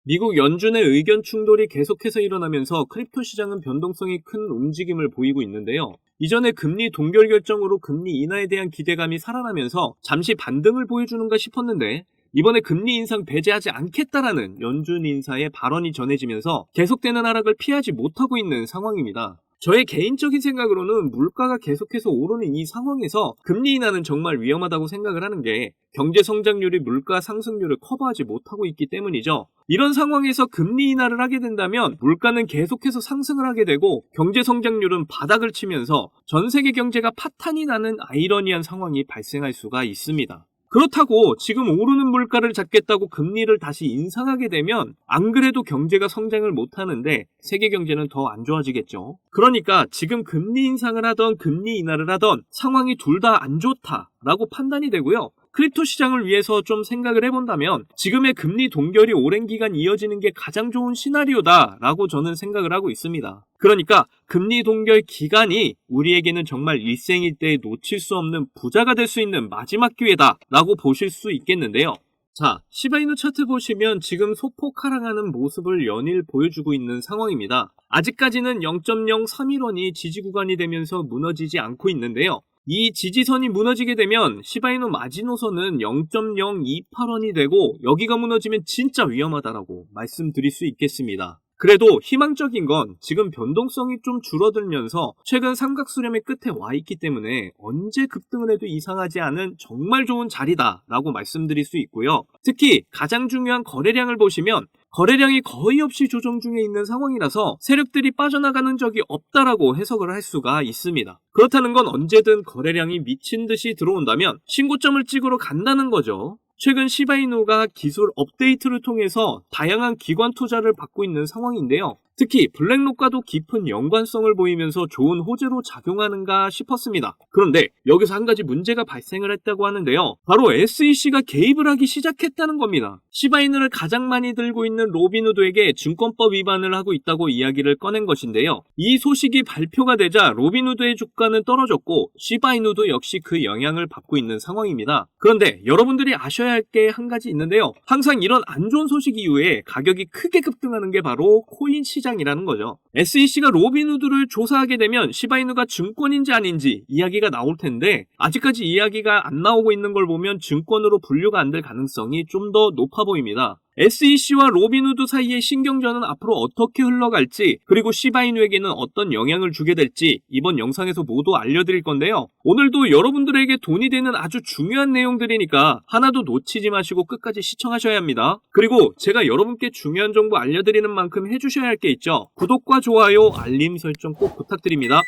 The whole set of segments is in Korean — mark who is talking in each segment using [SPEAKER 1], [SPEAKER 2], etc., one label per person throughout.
[SPEAKER 1] 미국 연준의 의견 충돌이 계속해서 일어나면서 크립토 시장은 변동성이 큰 움직임을 보이고 있는데요. 이전에 금리 동결 결정으로 금리 인하에 대한 기대감이 살아나면서 잠시 반등을 보여주는가 싶었는데 이번에 금리 인상 배제하지 않겠다라는 연준 인사의 발언이 전해지면서 계속되는 하락을 피하지 못하고 있는 상황입니다. 저의 개인적인 생각으로는 물가가 계속해서 오르는 이 상황에서 금리 인하는 정말 위험하다고 생각을 하는 게 경제 성장률이 물가 상승률을 커버하지 못하고 있기 때문이죠. 이런 상황에서 금리 인하를 하게 된다면 물가는 계속해서 상승을 하게 되고 경제 성장률은 바닥을 치면서 전 세계 경제가 파탄이 나는 아이러니한 상황이 발생할 수가 있습니다. 그렇다고 지금 오르는 물가를 잡겠다고 금리를 다시 인상하게 되면 안 그래도 경제가 성장을 못하는데 세계 경제는 더 안 좋아지겠죠. 그러니까 지금 금리 인상을 하던 금리 인하를 하던 상황이 둘 다 안 좋다라고 판단이 되고요. 크립토 시장을 위해서 좀 생각을 해본다면 지금의 금리 동결이 오랜 기간 이어지는 게 가장 좋은 시나리오다라고 저는 생각을 하고 있습니다. 그러니까 금리 동결 기간이 우리에게는 정말 일생일 때 놓칠 수 없는 부자가 될 수 있는 마지막 기회다라고 보실 수 있겠는데요. 자, 시바이누 차트 보시면 지금 소폭 하락하는 모습을 연일 보여주고 있는 상황입니다. 아직까지는 0.031원이 지지 구간이 되면서 무너지지 않고 있는데요. 이 지지선이 무너지게 되면 시바이누 마지노선은 0.028원이 되고 여기가 무너지면 진짜 위험하다라고 말씀드릴 수 있겠습니다. 그래도 희망적인 건 지금 변동성이 좀 줄어들면서 최근 삼각수렴의 끝에 와 있기 때문에 언제 급등을 해도 이상하지 않은 정말 좋은 자리다라고 말씀드릴 수 있고요. 특히 가장 중요한 거래량을 보시면 거래량이 거의 없이 조정 중에 있는 상황이라서 세력들이 빠져나가는 적이 없다라고 해석을 할 수가 있습니다. 그렇다는 건 언제든 거래량이 미친 듯이 들어온다면 신고점을 찍으러 간다는 거죠. 최근 시바이누가 기술 업데이트를 통해서 다양한 기관 투자를 받고 있는 상황인데요. 특히 블랙록과도 깊은 연관성을 보이면서 좋은 호재로 작용하는가 싶었습니다. 그런데 여기서 한 가지 문제가 발생을 했다고 하는데요. 바로 SEC가 개입을 하기 시작했다는 겁니다. 시바이누를 가장 많이 들고 있는 로빈후드에게 증권법 위반을 하고 있다고 이야기를 꺼낸 것인데요. 이 소식이 발표가 되자 로빈후드의 주가는 떨어졌고 시바이누도 역시 그 영향을 받고 있는 상황입니다. 그런데 여러분들이 아셔야 할 게 한 가지 있는데요. 항상 이런 안 좋은 소식 이후에 가격이 크게 급등하는 게 바로 코인 시장이라는 거죠. SEC가 로빈후드를 조사하게 되면 시바이누가 증권인지 아닌지 이야기가 나올 텐데 아직까지 이야기가 안 나오고 있는 걸 보면 증권으로 분류가 안 될 가능성이 좀 더 높아 보입니다. SEC와 로빈후드 사이의 신경전은 앞으로 어떻게 흘러갈지 그리고 시바이누에게는 어떤 영향을 주게 될지 이번 영상에서 모두 알려드릴 건데요. 오늘도 여러분들에게 돈이 되는 아주 중요한 내용들이니까 하나도 놓치지 마시고 끝까지 시청하셔야 합니다. 그리고 제가 여러분께 중요한 정보 알려드리는 만큼 해주셔야 할 게 있죠. 구독과 좋아요, 알림 설정 꼭 부탁드립니다.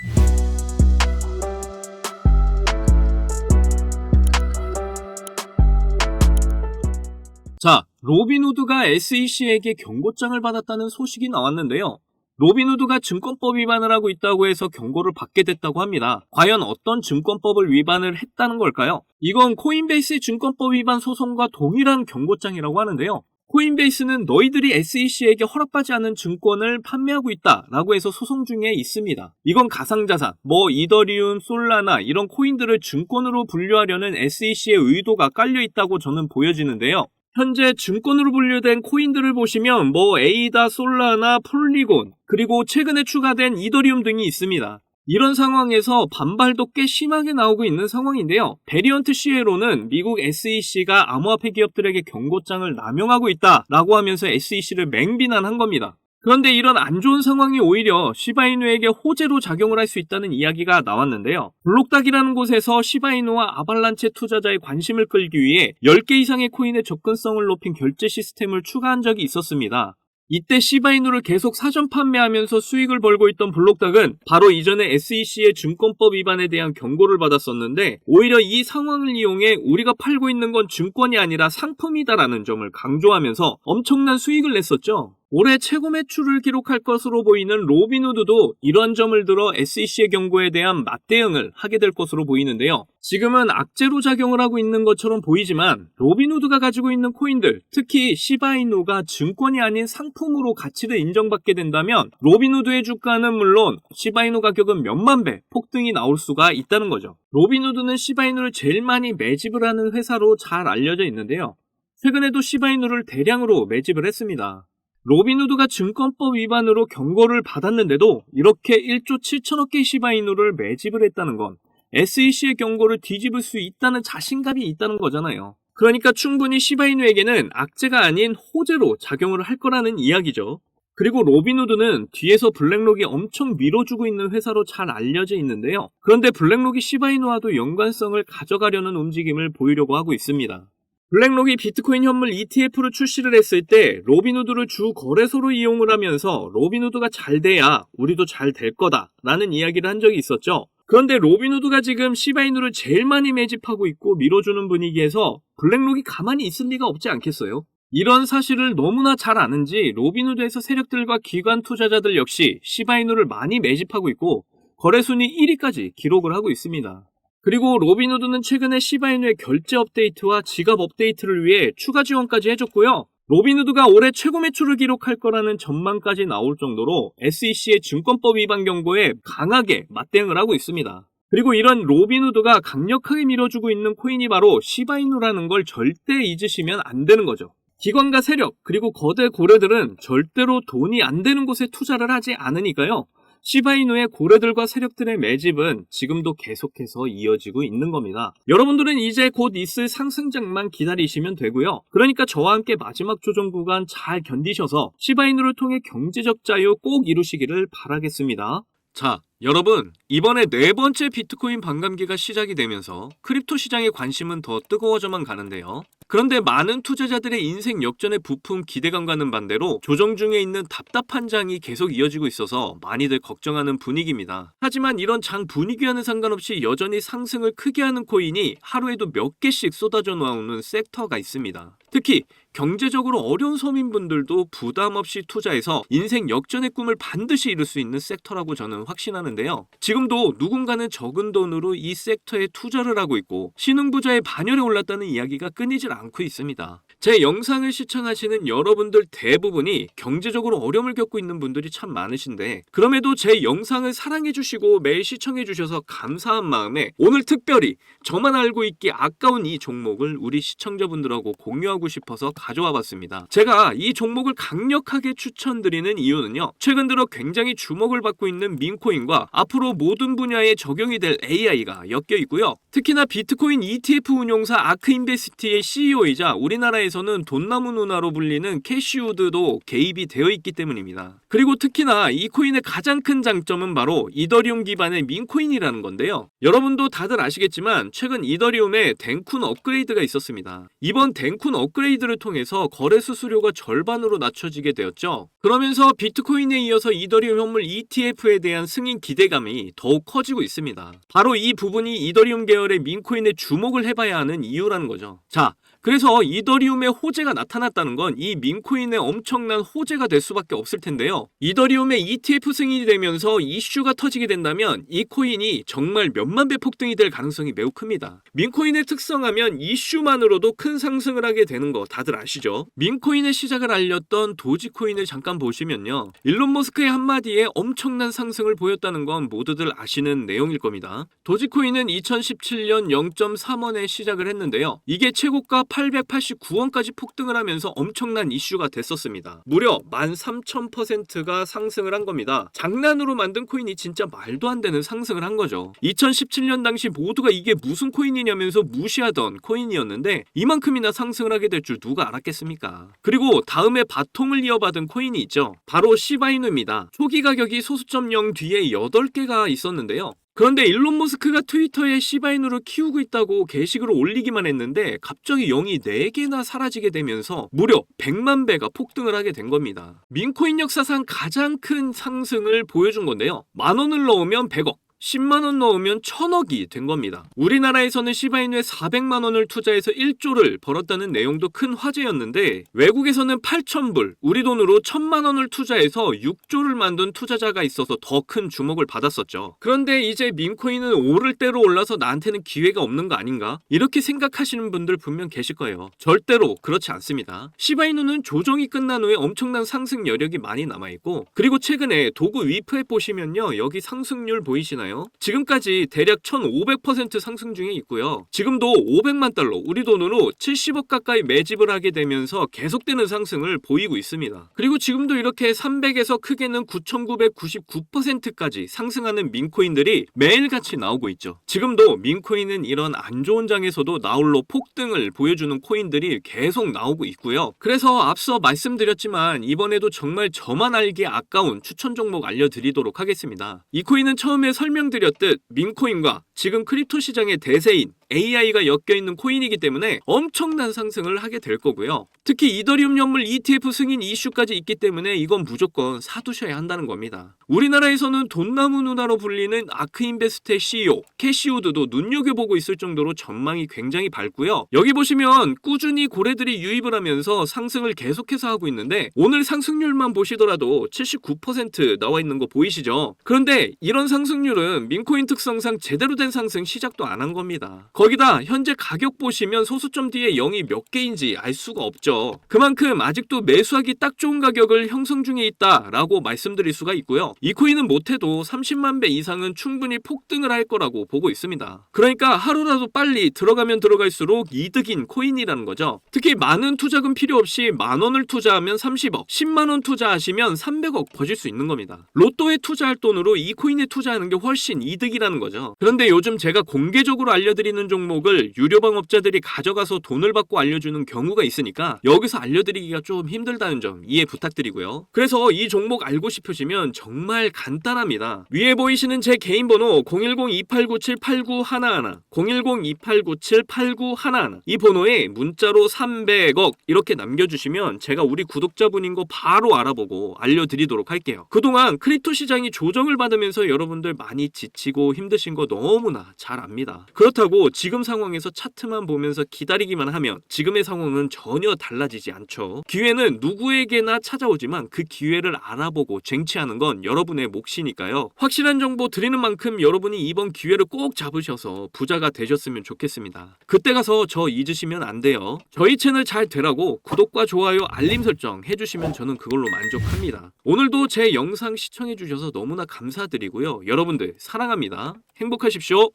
[SPEAKER 1] 자, 로빈후드가 SEC에게 경고장을 받았다는 소식이 나왔는데요. 로빈후드가 증권법 위반을 하고 있다고 해서 경고를 받게 됐다고 합니다. 과연 어떤 증권법을 위반을 했다는 걸까요? 이건 코인베이스의 증권법 위반 소송과 동일한 경고장이라고 하는데요. 코인베이스는 너희들이 SEC에게 허락받지 않은 증권을 판매하고 있다라고 해서 소송 중에 있습니다. 이건 가상자산, 이더리움, 솔라나 이런 코인들을 증권으로 분류하려는 SEC의 의도가 깔려 있다고 저는 보여지는데요. 현재 증권으로 분류된 코인들을 보시면 에이다, 솔라나, 폴리곤, 그리고 최근에 추가된 이더리움 등이 있습니다. 이런 상황에서 반발도 꽤 심하게 나오고 있는 상황인데요. 베리언트 시에로는 미국 SEC가 암호화폐 기업들에게 경고장을 남용하고 있다라고 하면서 SEC를 맹비난한 겁니다. 그런데 이런 안 좋은 상황이 오히려 시바이누에게 호재로 작용을 할 수 있다는 이야기가 나왔는데요. 블록닥이라는 곳에서 시바이누와 아발란체 투자자의 관심을 끌기 위해 10개 이상의 코인의 접근성을 높인 결제 시스템을 추가한 적이 있었습니다. 이때 시바이누를 계속 사전 판매하면서 수익을 벌고 있던 블록닥은 바로 이전에 SEC의 증권법 위반에 대한 경고를 받았었는데 오히려 이 상황을 이용해 우리가 팔고 있는 건 증권이 아니라 상품이다라는 점을 강조하면서 엄청난 수익을 냈었죠. 올해 최고 매출을 기록할 것으로 보이는 로빈후드도 이런 점을 들어 SEC의 경고에 대한 맞대응을 하게 될 것으로 보이는데요. 지금은 악재로 작용을 하고 있는 것처럼 보이지만 로빈후드가 가지고 있는 코인들, 특히 시바이누가 증권이 아닌 상품으로 가치를 인정받게 된다면 로빈후드의 주가는 물론 시바이누 가격은 몇만 배 폭등이 나올 수가 있다는 거죠. 로빈후드는 시바이누를 제일 많이 매집을 하는 회사로 잘 알려져 있는데요. 최근에도 시바이누를 대량으로 매집을 했습니다. 로빈후드가 증권법 위반으로 경고를 받았는데도 이렇게 1조 7천억 개의 시바이누를 매집을 했다는 건 SEC의 경고를 뒤집을 수 있다는 자신감이 있다는 거잖아요. 그러니까 충분히 시바이누에게는 악재가 아닌 호재로 작용을 할 거라는 이야기죠. 그리고 로빈후드는 뒤에서 블랙록이 엄청 밀어주고 있는 회사로 잘 알려져 있는데요. 그런데 블랙록이 시바이누와도 연관성을 가져가려는 움직임을 보이려고 하고 있습니다. 블랙록이 비트코인 현물 ETF를 출시를 했을 때 로빈후드를 주 거래소로 이용을 하면서 로빈후드가 잘 돼야 우리도 잘 될 거다 라는 이야기를 한 적이 있었죠. 그런데 로빈후드가 지금 시바이누를 제일 많이 매집하고 있고 밀어주는 분위기에서 블랙록이 가만히 있을 리가 없지 않겠어요? 이런 사실을 너무나 잘 아는지 로빈후드에서 세력들과 기관 투자자들 역시 시바이누를 많이 매집하고 있고 거래순위 1위까지 기록을 하고 있습니다. 그리고 로빈후드는 최근에 시바이누의 결제 업데이트와 지갑 업데이트를 위해 추가 지원까지 해줬고요. 로빈후드가 올해 최고 매출을 기록할 거라는 전망까지 나올 정도로 SEC의 증권법 위반 경고에 강하게 맞대응을 하고 있습니다. 그리고 이런 로빈후드가 강력하게 밀어주고 있는 코인이 바로 시바이누라는 걸 절대 잊으시면 안 되는 거죠. 기관과 세력 그리고 거대 고래들은 절대로 돈이 안 되는 곳에 투자를 하지 않으니까요. 시바이누의 고래들과 세력들의 매집은 지금도 계속해서 이어지고 있는 겁니다. 여러분들은 이제 곧 있을 상승장만 기다리시면 되고요. 그러니까 저와 함께 마지막 조정 구간 잘 견디셔서 시바이누를 통해 경제적 자유 꼭 이루시기를 바라겠습니다. 자, 여러분, 이번에 네 번째 비트코인 반감기가 시작이 되면서 크립토 시장의 관심은 더 뜨거워져만 가는데요. 그런데 많은 투자자들의 인생 역전의 부품 기대감과는 반대로 조정 중에 있는 답답한 장이 계속 이어지고 있어서 많이들 걱정하는 분위기입니다. 하지만 이런 장 분위기와는 상관없이 여전히 상승을 크게 하는 코인이 하루에도 몇 개씩 쏟아져 나오는 섹터가 있습니다. 특히 경제적으로 어려운 서민분들도 부담 없이 투자해서 인생 역전의 꿈을 반드시 이룰 수 있는 섹터라고 저는 확신하는데요. 지금도 누군가는 적은 돈으로 이 섹터에 투자를 하고 있고 신흥부자의 반열에 올랐다는 이야기가 끊이질 않고 있습니다. 제 영상을 시청하시는 여러분들 대부분이 경제적으로 어려움을 겪고 있는 분들이 참 많으신데 그럼에도 제 영상을 사랑해주시고 매일 시청해주셔서 감사한 마음에 오늘 특별히 저만 알고 있기 아까운 이 종목을 우리 시청자분들하고 공유하고 싶어서 가져와 봤습니다. 제가 이 종목을 강력하게 추천드리는 이유는요. 최근 들어 굉장히 주목을 받고 있는 민코인과 앞으로 모든 분야에 적용이 될 AI가 엮여 있고요. 특히나 비트코인 ETF 운용사 아크인베스트의 CEO이자 우리나라에서는 돈나무 누나로 불리는 캐시우드도 개입이 되어 있기 때문입니다. 그리고 특히나 이 코인의 가장 큰 장점은 바로 이더리움 기반의 민코인이라는 건데요. 여러분도 다들 아시겠지만 최근 이더리움에 덴쿤 업그레이드가 있었습니다. 이번 덴쿤 업그레이드를 통해서 거래 수수료가 절반으로 낮춰지게 되었죠. 그러면서 비트코인에 이어서 이더리움 현물 ETF에 대한 승인 기대감이 더욱 커지고 있습니다. 바로 이 부분이 이더리움 계열의 민코인에 주목을 해봐야 하는 이유라는 거죠. 자, 그래서 이더리움의 호재가 나타났다는 건 이 민코인의 엄청난 호재가 될 수밖에 없을 텐데요. 이더리움의 ETF 승인이 되면서 이슈가 터지게 된다면 이 코인이 정말 몇만 배 폭등이 될 가능성이 매우 큽니다. 민코인의 특성하면 이슈만으로도 큰 상승을 하게 되는 거 다들 아시죠? 민코인의 시작을 알렸던 도지코인을 잠깐 보시면요. 일론 머스크의 한마디에 엄청난 상승을 보였다는 건 모두들 아시는 내용일 겁니다. 도지코인은 2017년 0.3원에 시작을 했는데요. 이게 최고가 889원까지 폭등을 하면서 엄청난 이슈가 됐었습니다. 무려 13,000%가 상승을 한 겁니다. 장난으로 만든 코인이 진짜 말도 안 되는 상승을 한 거죠. 2017년 당시 모두가 이게 무슨 코인이냐면서 무시하던 코인이었는데 이만큼이나 상승을 하게 될 줄 누가 알았겠습니까? 그리고 다음에 바통을 이어받은 코인이 있죠. 바로 시바이누입니다. 초기 가격이 소수점 0 뒤에 8개가 있었는데요. 그런데 일론 머스크가 트위터에 시바이누를 키우고 있다고 게시글을 올리기만 했는데 갑자기 0이 4개나 사라지게 되면서 무려 100만 배가 폭등을 하게 된 겁니다. 민코인 역사상 가장 큰 상승을 보여준 건데요. 10,000원을 넣으면 100억. 10만원 넣으면 1,000억이 된 겁니다. 우리나라에서는 시바이누에 400만원을 투자해서 1조를 벌었다는 내용도 큰 화제였는데 외국에서는 8,000불, 우리 돈으로 1,000만원을 투자해서 6조를 만든 투자자가 있어서 더 큰 주목을 받았었죠. 그런데 이제 민코인은 오를 대로 올라서 나한테는 기회가 없는 거 아닌가? 이렇게 생각하시는 분들 분명 계실 거예요. 절대로 그렇지 않습니다. 시바이누는 조정이 끝난 후에 엄청난 상승 여력이 많이 남아있고 그리고 최근에 도구 위프에 보시면요. 여기 상승률 보이시나요? 있잖아요. 지금까지 대략 1500% 상승 중에 있고요. 지금도 500만 달러, 우리 돈으로 70억 가까이 매집을 하게 되면서 계속되는 상승을 보이고 있습니다. 그리고 지금도 이렇게 300에서 크게는 9999%까지 상승하는 민코인들이 매일같이 나오고 있죠. 지금도 민코인은 이런 안 좋은 장에서도 나홀로 폭등을 보여주는 코인들이 계속 나오고 있고요. 그래서 앞서 말씀드렸지만 이번에도 정말 저만 알기에 아까운 추천 종목 알려드리도록 하겠습니다. 이 코인은 처음에 설명드렸듯 민코인과 지금 크립토 시장의 대세인 AI가 엮여있는 코인이기 때문에 엄청난 상승을 하게 될 거고요. 특히 이더리움 연물 ETF 승인 이슈까지 있기 때문에 이건 무조건 사두셔야 한다는 겁니다. 우리나라에서는 돈나무 누나로 불리는 아크인베스트의 CEO 캐시우드도 눈여겨보고 있을 정도로 전망이 굉장히 밝고요. 여기 보시면 꾸준히 고래들이 유입을 하면서 상승을 계속해서 하고 있는데 오늘 상승률만 보시더라도 79% 나와 있는 거 보이시죠? 그런데 이런 상승률은 민코인 특성상 제대로 된 상승 시작도 안 한 겁니다. 거기다 현재 가격 보시면 소수점 뒤에 0이 몇 개인지 알 수가 없죠. 그만큼 아직도 매수하기 딱 좋은 가격을 형성 중에 있다라고 말씀드릴 수가 있고요. 이 코인은 못해도 30만 배 이상은 충분히 폭등을 할 거라고 보고 있습니다. 그러니까 하루라도 빨리 들어가면 들어갈수록 이득인 코인이라는 거죠. 특히 많은 투자금 필요 없이 10,000원을 투자하면 30억, 10만원 투자하시면 300억 버실 수 있는 겁니다. 로또에 투자할 돈으로 이 코인에 투자하는 게 훨씬 이득이라는 거죠. 그런데 요즘 제가 공개적으로 알려드리는 종목을 유료방업자들이 가져가서 돈을 받고 알려주는 경우가 있으니까 여기서 알려드리기가 좀 힘들다는 점 이해 부탁드리고요. 그래서 이 종목 알고 싶으시면 정말 간단합니다. 위에 보이시는 제 개인 번호 010-2897-8911 010-2897-8911 이 번호에 문자로 300억 이렇게 남겨주시면 제가 우리 구독자분인 거 바로 알아보고 알려드리도록 할게요. 그동안 크립토 시장이 조정을 받으면서 여러분들 많이 지치고 힘드신 거 너무나 잘 압니다. 그렇다고 지금 상황에서 차트만 보면서 기다리기만 하면 지금의 상황은 전혀 달라지지 않죠. 기회는 누구에게나 찾아오지만 그 기회를 알아보고 쟁취하는 건 여러분의 몫이니까요. 확실한 정보 드리는 만큼 여러분이 이번 기회를 꼭 잡으셔서 부자가 되셨으면 좋겠습니다. 그때 가서 저 잊으시면 안 돼요. 저희 채널 잘 되라고 구독과 좋아요, 알림 설정 해주시면 저는 그걸로 만족합니다. 오늘도 제 영상 시청해주셔서 너무나 감사드리고요. 여러분들 사랑합니다. 행복하십시오.